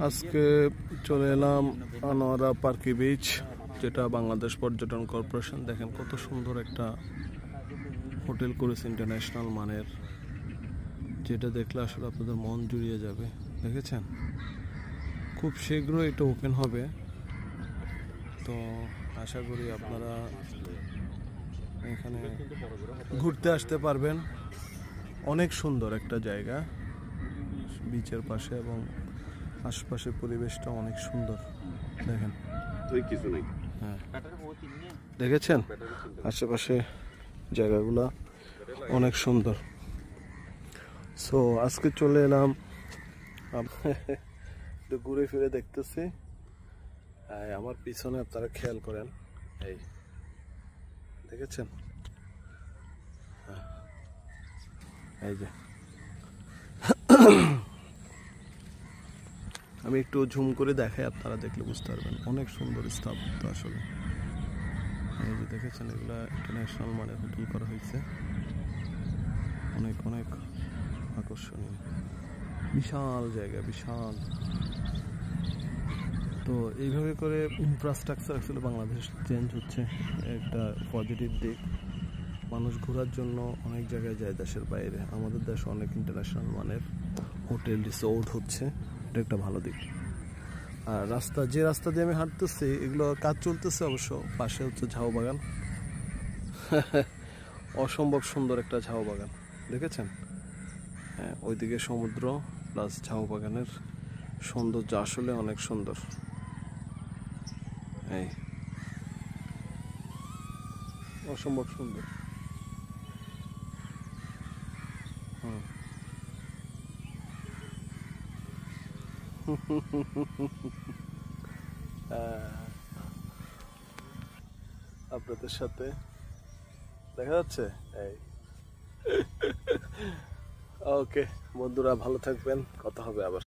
আজকে চলে এলাম আনোয়ারা পার্কি বিচ, যেটা বাংলাদেশ পর্যটন কর্পোরেশন। দেখেন কত সুন্দর একটা হোটেল করেছে ইন্টারন্যাশনাল মানের, যেটা দেখলে আসলে আপনাদের মন জুড়িয়ে যাবে। দেখেছেন, খুব শীঘ্রই এটা ওপেন হবে, তো আশা করি আপনারা এখানে ঘুরতে আসতে পারবেন। অনেক সুন্দর একটা জায়গা বিচের পাশে, এবং আশপাশের পরিবেশটা অনেক সুন্দর। দেখেন, হ্যাঁ দেখেছেন আশেপাশে জায়গাগুলা অনেক সুন্দর। সো আজকে চলে এলাম, একটু ঘুরে ফিরে দেখতেছি। আমার পিছনে আপনারা খেয়াল করেন, এই দেখেছেন, এই যে আমি একটু ঝুম করে দেখাই, আপনারা দেখলে বুঝতে পারবেন অনেক সুন্দর স্থাপত্য আসলে। এই যে দেখেছেন, এগুলা ইন্টারন্যাশনাল মানের হোটেল করা হয়েছে, অনেক অনেক আকর্ষণীয়, বিশাল জায়গা, বিশাল। তো এইভাবে করে ইনফ্রাস্ট্রাকচার আসলে বাংলাদেশ চেঞ্জ হচ্ছে, একটা পজিটিভ দিক। মানুষ ঘোরার জন্য অনেক জায়গায় যায় দেশের বাইরে, আমাদের দেশে অনেক ইন্টারন্যাশনাল মানের হোটেল রিসোর্ট হচ্ছে, এটা একটা ভালো দিক। আর যে রাস্তা দিয়ে আমি হাঁটতেছি, এগুলো কাজ চলতেছে অবশ্য। পাশে হচ্ছে ঝাউ বাগান, অসম্ভব সুন্দর একটা ঝাউ বাগান, দেখেছেন? হ্যাঁ, ওইদিকে সমুদ্র প্লাস ঝাউ বাগানের সৌন্দর্য আসলে অনেক সুন্দর। এই অসম্ভব সুন্দর। আপনাদের সাথে দেখা যাচ্ছে। এই ওকে বন্ধুরা, ভালো থাকবেন, কথা হবে আবার।